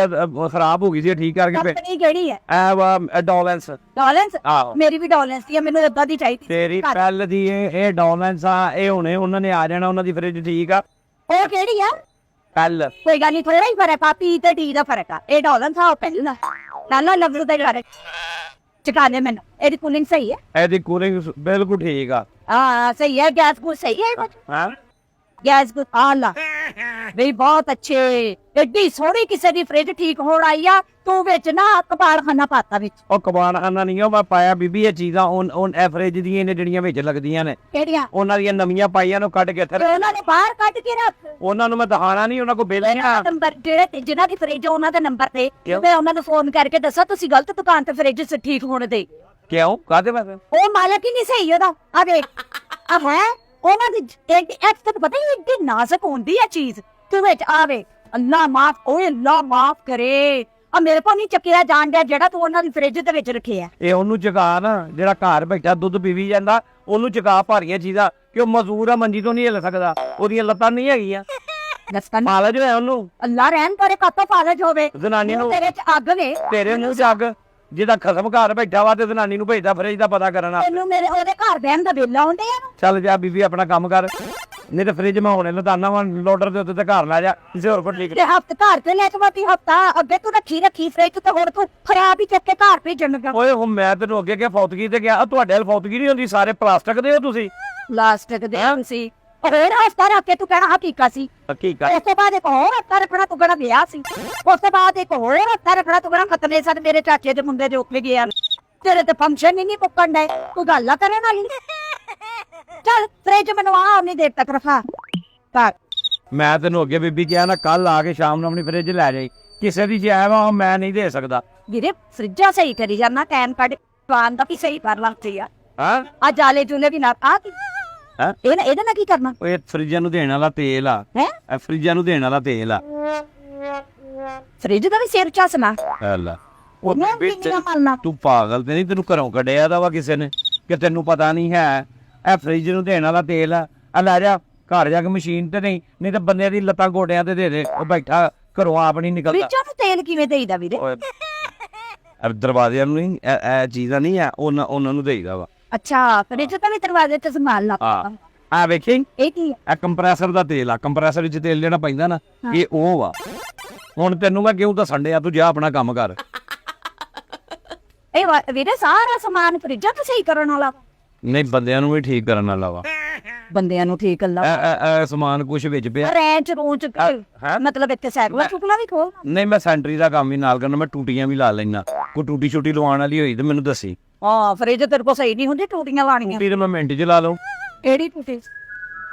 Speaker 1: ਖਰਾਬ ਹੋ ਗਈ ਸੀ, ਠੀਕ ਕਰਕੇ
Speaker 2: ਕੰਪਨੀ ਕਿਹੜੀ ਹੈ?
Speaker 1: ਐ ਵਾ ਡੋਲੈਂਸ।
Speaker 2: ਡੋਲੈਂਸ?
Speaker 1: ਆਹੋ
Speaker 2: ਮੇਰੀ ਵੀ ਡੋਲੈਂਸ ਦੀ ਹੈ, ਮੈਨੂੰ ਏਦਾਂ ਦੀ ਚਾਹੀਦੀ।
Speaker 1: ਤੇਰੀ ਪਹਿਲ ਦੀ ਇਹ ਡੋਲੈਂਸ ਆ, ਇਹ ਹੁਣੇ ਉਹਨਾਂ ਨੇ ਆ ਜਾਣਾ, ਉਹਨਾਂ ਦੀ ਫਰਿੱਜ ਠੀਕ ਆ।
Speaker 2: ਉਹ ਕਿਹੜੀ ਆ?
Speaker 1: ਪਹਿਲ
Speaker 2: ਕੋਈ ਗੱਲ ਨਹੀਂ, ਥੋੜਾ ਹੀ ਫਰਕ ਆ, ਪੀ ਤੇ ਟੀ ਦਾ ਫਰਕ ਆ। ਇਹ ਡੋਲੈਂਸ ਆ, ਉਹ ਪਹਿਲਾਂ ਨਾਲਾ ਲਵਰੂ ਦਾ ਫਰਕ। ਚਕਾਨੇ ਮੈਨੂੰ ਇਹਦੀ ਕੂਲਿੰਗ ਸਹੀ ਹੈ?
Speaker 1: ਇਹਦੀ ਕੂਲਿੰਗ ਬਿਲਕੁਲ ਠੀਕ ਆ।
Speaker 2: ਹਾਂ ਸਹੀ ਹੈ, ਗੈਸ ਕੂਲ ਸਹੀ ਹੈ?
Speaker 1: ਹਾਂ
Speaker 2: ਗੈਸ ਕੂਲ ਆਲਾ ਵੀ ਬਹੁਤ ਅੱਛੇ। ਐਡੀ ਸੋਹਣੀ ਕਿਸੇ ਦੀ ਫ੍ਰਿਜ ਠੀਕ ਹੋਣ ਆਈ ਆ, ਤੂੰ ਵਿੱਚ ਨਾ ਕਬਾੜਖਾਨਾ ਪਾਤਾ ਵਿੱਚ।
Speaker 1: ਉਹ ਕਬਾੜਖਾਨਾ ਨਹੀਂ, ਉਹ ਮੈਂ ਪਾਇਆ ਬੀਬੀ ਇਹ ਚੀਜ਼ਾਂ ਉਹ ਫਰਿੱਜ ਦੀਆਂ ਨੇ ਜਿਹੜੀਆਂ ਵਿੱਚ ਲੱਗਦੀਆਂ ਨੇ,
Speaker 2: ਕਿਹੜੀਆਂ?
Speaker 1: ਉਹਨਾਂ ਦੀਆਂ ਨਵੀਆਂ ਪਾਈਆਂ ਨੂੰ ਕੱਢ ਕੇ ਇੱਥੇ
Speaker 2: ਤੇ ਉਹਨਾਂ ਨੇ ਬਾਹਰ ਕੱਢ ਕੇ ਰੱਖ।
Speaker 1: ਉਹਨਾਂ ਨੂੰ ਮੈਂ ਦਿਖਾਣਾ ਨਹੀਂ, ਉਹਨਾਂ ਕੋਲ ਬਿੱਲ ਨਹੀਂ ਆ।
Speaker 2: ਨੰਬਰ ਜਿਹੜੇ ਜਿਨ੍ਹਾਂ ਦੀ ਫ੍ਰਿਜ ਉਹਨਾਂ ਦੇ ਨੰਬਰ ਤੇ ਮੈਂ ਉਹਨਾਂ ਨੂੰ ਫੋਨ ਕਰਕੇ ਦੱਸਾਂ ਤੁਸੀਂ ਗਲਤ ਦੁਕਾਨ ਤੇ ਫ੍ਰਿਜ ਠੀਕ ਹੋਣ ਦੇ।
Speaker 1: ਕਿਉਂ ਕਾਹਦੇ ਵਾਸਤੇ?
Speaker 2: ਉਹ ਮਾਲਕ ਹੀ ਨਹੀਂ ਸਹੀ ਉਹਦਾ। ਆ ਦੇਖ ਆ ਹੈ ਉਹਨਾਂ ਦੀ ਇੱਕ ਤੈਨੂੰ ਪਤਾ ਹੀ ਇੱਡੀ ਨਾਜ਼ੁਕ ਹੁੰਦੀ ਆ ਚੀਜ਼ ਤੇ ਵਿੱਚ ਆਵੇ। ਅੱਲਾ ਮਾਫ, ਓਏ ਅੱਲਾ ਮਾਫ ਕਰੇ, ਆ ਮੇਰੇ ਕੋਲ ਨਹੀਂ ਚੱਕਿਆ ਜਾਣ ਡਿਆ ਜਿਹੜਾ ਤੂੰ ਉਹਨਾਂ ਦੀ ਫ੍ਰਿਜ ਦੇ ਵਿੱਚ ਰੱਖਿਆ।
Speaker 1: ਇਹ ਉਹਨੂੰ ਚਕਾ ਨਾ, ਜਿਹੜਾ ਘਰ ਬੈਠਾ ਦੁੱਧ ਪੀਵੀ ਜਾਂਦਾ, ਉਹਨੂੰ ਚਕਾ ਭਾਰੀਆਂ ਚੀਜ਼ਾਂ, ਕਿ ਉਹ ਮਜ਼ਦੂਰ ਆ, ਮੰਜੀ ਤੋਂ ਨਹੀਂ ਹਿੱਲ ਸਕਦਾ, ਉਹਦੀਆਂ ਲੱਤਾਂ ਨਹੀਂ ਹੈਗੀਆਂ।
Speaker 2: ਦਸਤਨ
Speaker 1: ਪਾਲਜ ਹੋਇਆ ਉਹਨੂੰ।
Speaker 2: ਅੱਲਾ ਰਹਿਮ ਕਰੇ ਕਾਤੋਂ ਫਾਲਜ ਹੋਵੇ।
Speaker 1: ਜ਼ਨਾਨੀ ਨੂੰ
Speaker 2: ਤੇਰੇ ਚ ਅੱਗ ਵੇ,
Speaker 1: ਤੇਰੇ ਨੂੰ ਜੱਗ, ਜਿਹਦਾ ਖਸਮ ਘਰ ਬੈਠਾ ਵਾ ਤੇ ਜ਼ਨਾਨੀ ਨੂੰ ਭੇਜਦਾ ਫਰਿੱਜ ਦਾ ਪਤਾ ਕਰਨ।
Speaker 2: ਤੈਨੂੰ ਮੇਰੇ ਉਹਦੇ ਘਰ ਬਹਿਣ ਦਾ ਵੇਲਾ ਆਉਂਦੇ ਆ।
Speaker 1: ਚੱਲ ਜਾ ਬੀਬੀ ਆਪਣਾ ਕੰਮ ਕਰ, ਨਹੀਂ ਤੇ ਫਰਿੱਜ ਮੈਂ ਹੁਣੇ ਲਦਾਨਾ ਵਾ ਲੋਡਰ ਦੇ ਉੱਤੇ ਤੇ ਘਰ ਲੈ ਜਾ ਕਿਸੇ ਹੋਰ ਕੋਲ। ਠੀਕ
Speaker 2: ਤੇ ਹਫਤੇ ਘਰ ਤੇ ਲੈ ਕੇ ਹਫਤਾ ਅੱਗੇ ਤੂੰ ਰੱਖੀ ਫ੍ਰਿਜ ਤੇ ਹੁਣ ਤੂੰ ਖਰਾਬ ਹੀ ਚੱਕ ਕੇ ਘਰ ਭੇਜਣ ਲੱਗਾ।
Speaker 1: ਓਏ ਹੁਣ ਮੈਂ ਤੈਨੂੰ ਅੱਗੇ ਕਿਹਾ ਫੌਤਗੀ ਤੇ ਗਿਆ, ਤੁਹਾਡੇ ਵੱਲ ਫੌਤਗੀ ਨਹੀਂ ਹੁੰਦੀ, ਸਾਰੇ ਪਲਾਸਟਿਕ ਦੇ ਹੋ ਤੁਸੀਂ।
Speaker 2: ਪਲਾਸਟਿਕ ਦੇ ਸੀ ਹੋਰ ਹਫਤਾ ਰੱਖ ਕੇ ਤੂੰ ਕਹਿਣਾ ਹਕੀਕਤ ਸੀ।
Speaker 1: ਹਕੀਕਤ
Speaker 2: ਉਸ ਤੋਂ ਬਾਅਦ ਇੱਕ ਹੋਰ ਹਫਤਾ ਰੱਖਣਾ ਤੂੰ ਕਹਿਣਾ ਵਿਆਹ ਸੀ। ਉਸ ਤੋਂ ਬਾਅਦ ਇੱਕ ਹੋਰ ਹਫਤਾ ਰੱਖਣਾ ਤੂੰ ਕਹਿਣਾ ਖਤਨੇ ਸਨ ਮੇਰੇ ਚਾਚੇ ਦੇ ਮੁੰਡੇ ਦੇ ਉੱਤੇ ਗਿਆ। ਤੇਰੇ ਤੇ ਫੰਕਸ਼ਨ ਹੀ ਨਹੀਂ ਮੁੱਕਣ ਡਏ, ਤੂੰ ਗੱਲ ਆ ਕਰਨ ਵਾਲੀ। ਚੱਲ ਫ੍ਰਿਜ ਮੈਨੂੰ ਆ ਨਹੀਂ ਦੇਰ ਤੱਕ ਰਖਾ ਪਰ
Speaker 1: ਮੈਂ ਤੈਨੂੰ ਅੱਗੇ ਬੀਬੀ ਕਿਹਾ ਨਾ, ਕੱਲ ਆ ਕੇ ਸ਼ਾਮ ਨੂੰ ਆਪਣੀ ਫਰਿੱਜ ਲੈ ਜਾਈ। ਕਿਸੇ ਦੀ ਜਾਇ ਵਾ ਮੈਂ ਨਹੀਂ ਦੇ ਸਕਦਾ।
Speaker 2: ਵੀਰੇ ਫ੍ਰਿਜਾਂ ਸਹੀ ਕਰੀ ਜਾਣਾ, ਟਾਈਮ ਕੱਢ ਪਾਣ ਦਾ ਵੀ ਸਹੀ ਕਰ ਲਾਂਤੀ ਆ।
Speaker 1: ਹਾਂ
Speaker 2: ਆ ਜਾਲੇ ਜੁਲੇ ਵੀ ਨਾ ਆ ਕੀ
Speaker 1: ਹੈਂ?
Speaker 2: ਇਹਦੇ ਨਾਲ ਕੀ ਕਰਨਾ
Speaker 1: ਓਏ ਫਰਿੱਜਾਂ ਨੂੰ ਦੇਣ ਵਾਲਾ ਤੇਲ ਆ,
Speaker 2: ਹੈ?
Speaker 1: ਇਹ ਫਰਿੱਜਾਂ ਨੂੰ ਦੇਣ ਵਾਲਾ ਤੇਲ ਆ।
Speaker 2: ਫ੍ਰਿਜ ਦਾ ਵੀ ਸਿਰ ਚਸਣਾ
Speaker 1: ਅੱਲਾ ਉਹ
Speaker 2: ਮੈਂ
Speaker 1: ਬੀਬੀ
Speaker 2: ਕਿੰਨਾ ਮਾਲਣਾ।
Speaker 1: ਤੂੰ ਪਾਗਲ ਤੇ ਨਹੀਂ, ਤੈਨੂੰ ਘਰੋਂ ਕੱਢਿਆ ਦਾ ਵਾ ਕਿਸੇ ਨੇ ਕਿ ਤੈਨੂੰ ਪਤਾ ਨਹੀਂ ਹੈ? ਇਹ ਫਰਿੱਜ ਨੂੰ ਦੇਣ ਵਾਲਾ ਤੇਲ ਆ। ਆ ਲੈ ਜਾ ਘਰ ਜਾ ਕੇ ਮਸ਼ੀਨ ਤੇ, ਨਹੀਂ ਤਾਂ ਬੰਦਿਆਂ ਦੀ ਲੱਤਾਂ ਗੋਡਿਆਂ ਤੇ ਦੇ ਦੇ, ਉਹ ਬੈਠਾ ਘਰੋਂ ਆਪ ਨਹੀਂ ਨਿਕਲਦਾ।
Speaker 2: ਫ੍ਰਿਜਾਂ ਨੂੰ ਤੇਲ ਕਿਵੇਂ ਦੇਈਦਾ ਵੀਰੇ?
Speaker 1: ਓਏ ਦਰਵਾਜ਼ਿਆਂ ਨੂੰ ਨਹੀਂ, ਇਹ ਚੀਜ਼ਾਂ ਨਹੀਂ ਆ, ਉਹਨਾਂ ਨੂੰ ਦੇਈਦਾ ਵਾ।
Speaker 2: ਅੱਛਾ ਫ੍ਰਿਜ ਤਾਂ ਵੀ ਦਰਵਾਜ਼ੇ ਤੇ ਸੰਭਾਲ ਲਾ।
Speaker 1: ਆ ਵੇਖੀ
Speaker 2: ਇਹ ਕੀ ਹੈ?
Speaker 1: ਇਹ ਕੰਪਰੈਸਰ ਦਾ ਤੇਲ ਆ, ਕੰਪਰੈਸਰ ਵਿੱਚ ਤੇਲ ਜਿਹੜਾ ਪੈਂਦਾ ਨਾ, ਇਹ ਉਹ ਵਾ। ਹੁਣ ਤੈਨੂੰ ਮੈਂ ਕਿਉਂ ਦੱਸਣ ਡਿਆ, ਤੂੰ ਜਾ ਆਪਣਾ ਕੰਮ ਕਰ।
Speaker 2: ਇਹ ਵੀਰੇ ਸਾਰਾ ਸਮਾਨ ਫ੍ਰਿਜਾਂ ਤੋਂ ਸਹੀ ਕਰਨ ਵਾਲਾ।
Speaker 1: ਨਹੀਂ ਬੰਦਿਆਂ ਨੂੰ ਵੀ ਠੀਕ ਕਰਨ ਵਾਲਾ ਵਾ।
Speaker 2: ਬੰਦਿਆਂ ਨੂੰ ਠੀਕ ਅੱਲਾ
Speaker 1: ਇਹ ਸਮਾਨ ਕੁਛ ਵਿੱਚ ਪਿਆ।
Speaker 2: ਰੈਂਚ ਰੂੰਚ
Speaker 1: ਹੈਂ?
Speaker 2: ਮਤਲਬ ਇੱਥੇ ਸਾਈਕਲ ਚੁੱਕਣਾ ਵੀ ਖੋਲ।
Speaker 1: ਨਹੀਂ ਮੈਂ ਸੈਂਟਰੀ ਦਾ ਕੰਮ ਵੀ ਨਾਲ ਕਰਨਾ, ਮੈਂ ਟੂਟੀਆਂ ਵੀ ਲਾ ਲੈਣਾ। ਕੋਈ ਟੂਟੀ ਛੁੱਟੀ ਲਵਾਉਣ ਵਾਲੀ ਹੋਈ ਤੇ ਮੈਨੂੰ ਦੱਸੀ।
Speaker 2: ਹਾਂ ਫ੍ਰਿਜ ਤੇਰੇ ਕੋਲ ਸਹੀ ਨਹੀਂ ਹੁੰਦੀ, ਟੂਟੀਆਂ ਲਾਣੀਆਂ।
Speaker 1: ਟੂਟੀ ਤੇ ਮੈਂ ਮਿੰਟ 'ਚ ਲਾ ਲਵਾਂ।
Speaker 2: ਕਿਹੜੀ ਟੂਟੀ?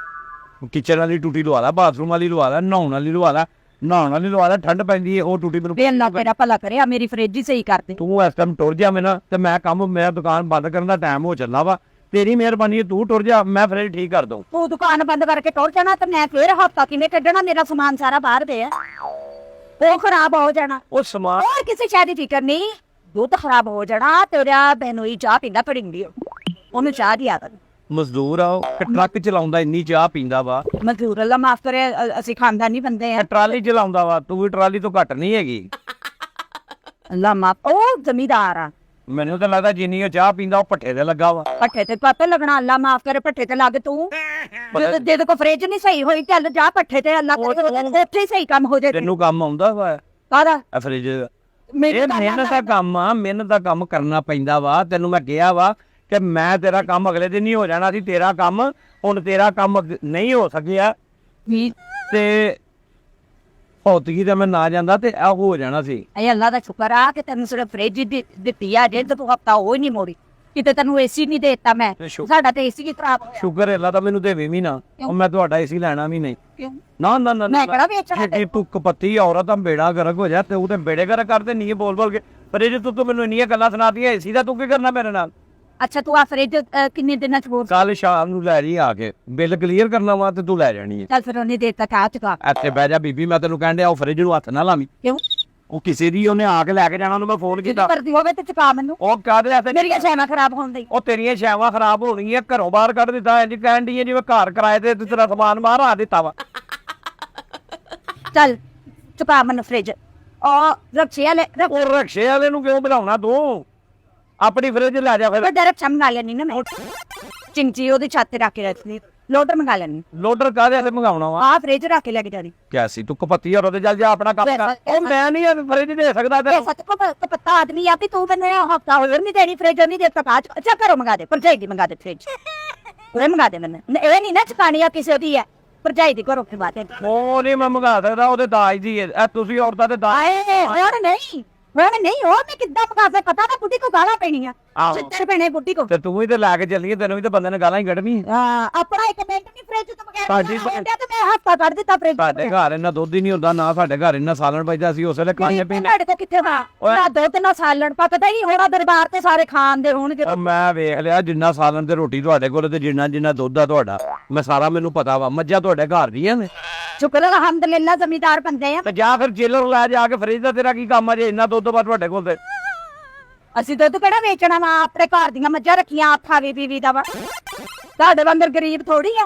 Speaker 1: ਕਿਚਨ ਵਾਲੀ ਟੂਟੀ ਲਵਾ ਲਾ, ਬਾਥਰੂਮ ਵਾਲੀ ਲਵਾ ਲਾ, ਨਹਾਉਣ ਵਾਲੀ ਲਵਾ ਲਾ। ਨਹਾਉਣ ਵਾਲੀ ਲਵਾ ਲਾ, ਠੰਡ ਪੈਂਦੀ ਹੈ, ਉਹ ਟੂਟੀ ਮੈਨੂੰ।
Speaker 2: ਵੇ ਅੱਲਾ ਤੇਰਾ ਭਲਾ ਕਰੇ, ਆ ਮੇਰੀ ਫ੍ਰਿਜ ਹੀ ਸਹੀ ਕਰ ਦੇ।
Speaker 1: ਤੂੰ ਇਸ ਟਾਈਮ ਟੁਰ ਜਾ ਮੇਰਾ, ਤੇ ਮੈਂ ਕੰਮ, ਮੇਰਾ ਦੁਕਾਨ ਬੰਦ ਕਰਨ ਦਾ ਟਾਈਮ ਹੋ ਚੱਲਾ ਵਾ। ਤੇਰੀ ਮਿਹਰਬਾਨੀ ਹੈ, ਤੂੰ ਟੁਰ ਜਾ, ਮੈਂ ਫ੍ਰਿਜ ਠੀਕ ਕਰ ਦਊਂ।
Speaker 2: ਤੂੰ ਦੁਕਾਨ ਬੰਦ ਕਰਕੇ ਟੁਰ ਜਾਣਾ ਤੇ ਮੈਂ ਫੇਰ ਹਫਤਾ ਕਿਵੇਂ ਕੱਢਣਾ? ਮੇਰਾ ਸਮਾਨ ਸਾਰਾ ਬਾਹਰ ਪਿਆ, ਉਹ ਖਰਾਬ ਹੋ ਜਾਣਾ।
Speaker 1: ਉਹ ਸਮਾਨ
Speaker 2: ਹੋਰ ਕਿਸੇ ਸ਼ਾਇਦ ਦੀ ਫਿਕਰ ਨਹੀਂ, ਦੁੱਧ ਖਰਾਬ ਹੋ ਜਾਣਾ। ਤੇਰਾ ਬਹਿਨੋਈ ਚਾਹ ਪੀਂਦਾ ਪੜਿੰਦੀ, ਉਹਨੂੰ ਚਾਹ ਦੀ ਆਦਤ।
Speaker 1: ਮਜ਼ਦੂਰ ਆ ਉਹ, ਕਿ ਟਰੱਕ ਚਲਾਉਂਦਾ, ਇੰਨੀ ਚਾਹ ਪੀਂਦਾ ਵਾ।
Speaker 2: ਮਜ਼ਦੂਰ ਅੱਲਾ ਮਾਫ ਕਰੇ, ਅਸੀਂ ਖਾਨਦਾਨੀ ਬੰਦੇ ਆ।
Speaker 1: ਟਰਾਲੀ ਚਲਾਉਂਦਾ ਵਾ, ਤੂੰ ਵੀ ਟਰਾਲੀ ਤੋਂ ਘੱਟ ਨਹੀਂ ਹੈਗੀ।
Speaker 2: ਅੱਲਾ ਮਾਫ, ਉਹ ਜ਼ਮੀਦਾਰ ਆ।
Speaker 1: ਮੈਨੂੰ ਤਾਂ ਲੱਗਦਾ ਜਿੰਨੀ ਉਹ ਚਾਹ ਪੀਂਦਾ ਉਹ ਭੱਠੇ ਤੇ ਲੱਗਾ ਵਾ।
Speaker 2: ਪੱਠੇ ਤੇ ਪਾਪੇ ਲੱਗਣਾ, ਅੱਲਾ ਮਾਫ ਕਰੇ, ਪੱਠੇ ਤੇ ਲੱਗ ਤੂੰ। ਜਿਹਦੇ ਕੋ ਫ੍ਰਿਜ ਨਹੀਂ ਸਹੀ ਹੋਈ, ਚੱਲ ਜਾ ਪੱਠੇ ਤੇ, ਅੱਲਾ ਕਰੇ ਉੱਥੇ ਹੀ ਸਹੀ ਕੰਮ ਹੋ ਜਾਏ।
Speaker 1: ਤੈਨੂੰ ਕੰਮ ਆਉਂਦਾ ਵਾ
Speaker 2: ਕਾਹਦਾ?
Speaker 1: ਇਹ ਫ੍ਰਿਜ ਦਾ?
Speaker 2: ਮੇਰੇ
Speaker 1: ਇਹ ਮਿਹਨਤ ਦਾ ਕੰਮ ਆ, ਮਿਹਨਤ ਦਾ ਕੰਮ ਕਰਨਾ ਪੈਂਦਾ ਵਾ। ਤੈਨੂੰ ਮੈਂ ਕਿਹਾ ਵਾ ਕਿ ਮੈਂ ਤੇਰਾ ਕੰਮ ਅਗਲੇ ਦਿਨ ਹੀ ਹੋ ਜਾਣਾ ਸੀ। ਤੇਰਾ ਕੰਮ ਹੁਣ, ਤੇਰਾ ਕੰਮ ਨਹੀਂ ਹੋ ਸਕਿਆ
Speaker 2: ਵੀ
Speaker 1: ਤੇ ਭੌਤਗੀ ਤੇ ਮੈਂ ਨਾ ਜਾਂਦਾ ਤੇ ਆ ਹੋ ਜਾਣਾ ਸੀ।
Speaker 2: ਇਹ ਅੱਲਾ ਦਾ ਸ਼ੁਕਰ ਆ ਕਿ ਤੈਨੂੰ ਸਿਰਫ ਫ੍ਰਿਜ ਦਿੱਤੀ ਆ, ਜੇ ਤੂੰ ਹਫਤਾ ਉਹ ਹੀ ਨਹੀਂ ਮੋੜੀ। ਕਿਤੇ ਤੈਨੂੰ ਏਸੀ ਨਹੀਂ ਦੇਤਾ ਮੈਂ, ਸਾਡਾ ਤੇ ਏਸੀ ਹੀ ਖਰਾਬ ਹੋਇਆ।
Speaker 1: ਸ਼ੁਕਰ ਹੈ ਅੱਲਾ ਤਾਂ ਮੈਨੂੰ ਦੇਵੇ ਵੀ ਨਾ, ਉਹ ਮੈਂ ਤੁਹਾਡਾ ਏਸੀ ਲੈਣਾ ਵੀ ਨਹੀਂ।
Speaker 2: ਕਿਉਂ?
Speaker 1: ਨਾ ਨਾ ਨਾ
Speaker 2: ਮੈਂ ਕਿਹੜਾ ਵੇਚਣਾ?
Speaker 1: ਕਿ ਤੂੰ ਕਪੱਤੀ ਔਰਤ ਆ, ਬੇੜਾ ਗਰਕ ਹੋ ਜਾ। ਤੇ ਉਹ ਤੇ ਬੇੜੇ ਗਰਕ ਕਰਦੇ ਨਹੀਂ ਬੋਲ ਬੋਲ ਕੇ। ਪਰ ਇਹ ਤੂੰ ਮੈਨੂੰ ਇੰਨੀਆਂ ਗੱਲਾਂ ਸੁਣਾਤੀਆਂ ਏਸੀ ਦਾ, ਤੂੰ ਕੀ ਕਰਨਾ ਮੇਰੇ ਨਾਲ?
Speaker 2: ਅੱਛਾ ਤੂੰ ਆ ਫ੍ਰਿਜ ਕਿੰਨੇ ਦਿਨਾਂ ਚ ਬੋਲ?
Speaker 1: ਕੱਲ ਸ਼ਾਮ ਨੂੰ ਲੈ ਜੀ ਆ ਕੇ, ਬਿੱਲ ਕਲੀਅਰ ਕਰਨਾ ਵਾ ਤੇ ਤੂੰ ਲੈ ਜਾਣੀ ਹੈ।
Speaker 2: ਚੱਲ ਫਿਰ ਉਹਨੇ ਦੇਰ ਤੱਕ ਆ ਚੁਕਾ।
Speaker 1: ਇੱਥੇ ਬਹਿ ਜਾ ਬੀਬੀ, ਮੈਂ ਤੈਨੂੰ ਕਹਿਣ ਡਿਆ ਉਹ ਫਰਿੱਜ ਨੂੰ ਹੱਥ ਨਾ ਲਾਵੀਂ।
Speaker 2: ਕਿਉਂ?
Speaker 1: ਉਹ ਕਿਸੇ ਦੀ ਉਹਨੇ ਆ ਕੇ ਲੈ ਕੇ ਜਾਣਾ, ਉਹਨੂੰ ਮੈਂ ਫੋਨ ਕੀਤਾ।
Speaker 2: ਕਰਦੀ ਹੋਵੇ ਤੇ ਚੁਕਾ ਮੈਨੂੰ।
Speaker 1: ਉਹ ਕਾਹਦੇ ਹੱਥ?
Speaker 2: ਮੇਰੀਆਂ ਸ਼ੈਵਾਂ ਖਰਾਬ ਹੋਣ ਦੀ।
Speaker 1: ਉਹ ਤੇਰੀਆਂ ਛਾਵਾਂ ਖਰਾਬ ਹੋਣਗੀਆਂ, ਘਰੋਂ ਬਾਹਰ ਕੱਢ ਦਿੱਤਾ। ਇੰਜ ਕਹਿਣ ਦੀ ਜਿਵੇਂ ਘਰ ਕਿਰਾਏ ਤੇ ਤੇਰਾ ਸਮਾਨ ਬਾਹਰ ਆ ਦਿੱਤਾ ਵਾ।
Speaker 2: ਚੱਲ ਚੁਕਾ ਮੈਨੂੰ ਫ੍ਰਿਜ। ਉਹ ਰਕਸ਼ੇ ਵਾਲੇ
Speaker 1: ਉਹ ਰਕਸ਼ੇ ਵਾਲੇ ਨੂੰ ਕਿਉਂ ਬਣਾਉਣਾ ਤੂੰ? ਆਪਣੀ ਫਰਿੱਜ ਲੈ ਜਾ ਫਿਰ।
Speaker 2: ਵੱਡਾ ਰਕਸ਼ਾ ਮੰਗਾ ਲੈਣੀ ਨਾ ਮੈਂ, ਚਿੰਚੀ ਉਹਦੀ ਛੱਤ ਤੇ ਰੱਖ ਕੇ ਰੱਖਣੀ। ਲੋਡਰ ਮੰਗਾ ਲੈਣੀ।
Speaker 1: ਲੋਡਰ ਕਾਹਦੇ ਹੱਥੇ ਮੰਗਾਉਣਾ ਵਾ?
Speaker 2: ਆ ਫ੍ਰਿਜ ਰੱਖ ਕੇ ਲੈ ਕੇ ਜਾਣੀ।
Speaker 1: ਕਿਆ ਸੀ ਤੂੰ ਕਪੱਤੀ ਔਰ ਉਹਦੇ ਚੱਲ ਜਾ ਆਪਣਾ ਕੰਮ ਕਰ। ਉਹ ਮੈਂ ਨਹੀਂ ਫਰਿੱਜ ਦੇ ਸਕਦਾ ਤੇ
Speaker 2: ਇਹ ਸੱਚ ਕੋ ਪਤਾ ਆਦਮੀ ਆ ਵੀ ਤੂੰ ਮੈਨੂੰ ਹਫਤਾ ਹੋਰ ਨਹੀਂ ਦੇਣੀ ਫ੍ਰਿਜ ਨਹੀਂ ਦੇ ਸਕਾ। ਅੱਛਾ ਕਰੋ ਮੰਗਾ ਦੇ, ਭਰਜਾਈ ਦੀ ਮੰਗਾ ਦੇ ਫ੍ਰਿਜ। ਉਹ ਮੰਗਾ ਦੇ ਮੈਨੂੰ, ਇਹ ਨਹੀਂ ਨਾ ਚਕਾਣੀ ਆ ਕਿਸੇ ਦੀ ਹੈ, ਭਰਜਾਈ ਦੀ ਕਰੋ ਫਿਰ ਬਾਤ।
Speaker 1: ਉਹ ਨਹੀਂ ਮੈਂ ਮੰਗਾ ਸਕਦਾ, ਉਹਦੇ ਦਾਜ ਦੀ ਹੈ। ਤੁਸੀਂ ਔਰਤਾਂ ਦੇ ਦਾਜ।
Speaker 2: ਆਏ ਹੁਣ ਨਹੀਂ ਉਹ ਮੈਂ ਕਿੱਦਾਂ ਮੰਗਾ ਸਕਦਾ? ਪਤਾ ਨਾ ਬੁੱਢੀ ਕੋ ਗਾਲਾਂ ਪੈਣੀਆਂ।
Speaker 1: ਆਹੋ
Speaker 2: ਛਿੱਤਰ ਪੈਣੇ ਬੁੱਢੀ ਕੋ
Speaker 1: ਤੇ ਤੂੰ ਵੀ ਤੇ ਲੈ ਕੇ ਚੱਲੀਏ, ਤੈਨੂੰ ਵੀ ਤੇ ਬੰਦੇ ਨੇ ਗਾਲਾਂ ਹੀ ਕੱਢਣੀ।
Speaker 2: ਆਪਣਾ ਇੱਕ ਮਿੰਟ ਨਹੀਂ ਫ੍ਰਿਜ ਤੋਂ ਬਗੈਰ
Speaker 1: ਸਾਡੀ
Speaker 2: ਤੇ ਮੈਂ ਹੱਥਾ ਕੱਢ ਦਿੱਤਾ ਫ੍ਰਿਜ
Speaker 1: ਸਾਡੇ ਘਰ ਇੰਨਾ ਦੁੱਧ ਹੀ ਨਹੀਂ ਹੁੰਦਾ, ਨਾ ਸਾਡੇ ਘਰ ਇੰਨਾ ਸਾਲਣ ਪੈਦਾ, ਅਸੀਂ ਉਸ ਵੇਲੇ ਖਾਣੇ ਪੀਣੇ।
Speaker 2: ਤੁਹਾਡੇ ਕੋ ਕਿੱਥੇ ਵਾ ਨਾ ਦੁੱਧ ਨਾ ਸਾਲਣ ਪਤਾ ਹੀ ਹੋਣਾ, ਦਰਬਾਰ ਤੇ ਸਾਰੇ ਖਾਣ ਦੇ ਹੋਣਗੇ।
Speaker 1: ਉਹ ਮੈਂ ਵੇਖ ਲਿਆ ਜਿੰਨਾ ਸਾਲਣ ਤੇ ਰੋਟੀ ਤੁਹਾਡੇ ਕੋਲ ਤੇ ਜਿੰਨਾ ਜਿੰਨਾ ਦੁੱਧ ਆ ਤੁਹਾਡਾ, ਮੈਂ ਸਾਰਾ ਮੈਨੂੰ ਪਤਾ ਵਾ। ਮੱਝਾਂ ਤੁਹਾਡੇ ਘਰ ਦੀਆਂ ਨੇ,
Speaker 2: ਸ਼ੁਕਰ ਹੈ ਅਲਹਮਦੁਲਿਲਾ ਜ਼ਮੀਂਦਾਰ ਬੰਦੇ ਆ।
Speaker 1: ਤੇ ਜਾਂ ਫਿਰ ਚਿਲਰ ਲੈ ਜਾ ਕੇ ਫ੍ਰਿਜ ਦਾ ਤੇਰਾ ਕੀ ਕੰਮ ਆ ਜੇ ਇੰਨਾ ਦੁੱਧ ਵਾ ਤੁਹਾਡੇ ਕੋਲ ਤੇ।
Speaker 2: ਅਸੀਂ ਦੁੱਧ ਕਿਹੜਾ ਵੇਚਣਾ ਵਾ, ਆਪਣੇ ਘਰ ਦੀਆਂ ਮੱਝਾਂ ਰੱਖੀਆਂ ਆਪ ਖਾਵੀ ਪੀਵੀ ਦਾ ਵਾ। ਤੁਹਾਡੇ ਵਾਂਗਰ ਗਰੀਬ ਥੋੜੀ ਆ,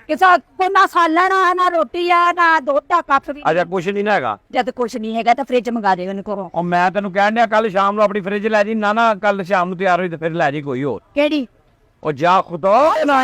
Speaker 2: ਕਿਸੇ ਕੋ ਨਾ ਸਾਲਣ ਆ ਨਾ ਰੋਟੀ ਆ ਨਾ ਦੁੱਧ ਆ ਕੱਪ ਵੀ।
Speaker 1: ਅਜਾ ਕੁਛ ਨਹੀਂ ਨਾ ਹੈਗਾ।
Speaker 2: ਜਦ ਕੁਛ ਨਹੀਂ ਹੈਗਾ ਤਾਂ ਫ੍ਰਿਜ ਮੰਗਾ ਦੇ ਉਹਨੂੰ ਕਹੋ।
Speaker 1: ਉਹ ਮੈਂ ਤੈਨੂੰ ਕਹਿਣ ਡਿਆ ਕੱਲ ਸ਼ਾਮ ਨੂੰ ਆਪਣੀ ਫ੍ਰਿਜ ਲੈ ਜੀ। ਨਾ ਕੱਲ ਸ਼ਾਮ ਨੂੰ ਤਿਆਰ ਹੋਈ ਤੇ ਫਿਰ ਲੈ ਜੀ ਕੋਈ ਹੋਰ।
Speaker 2: ਕਿਹੜੀ?
Speaker 1: ਉਹ ਜਾ ਖੁਦਾ ਨਾ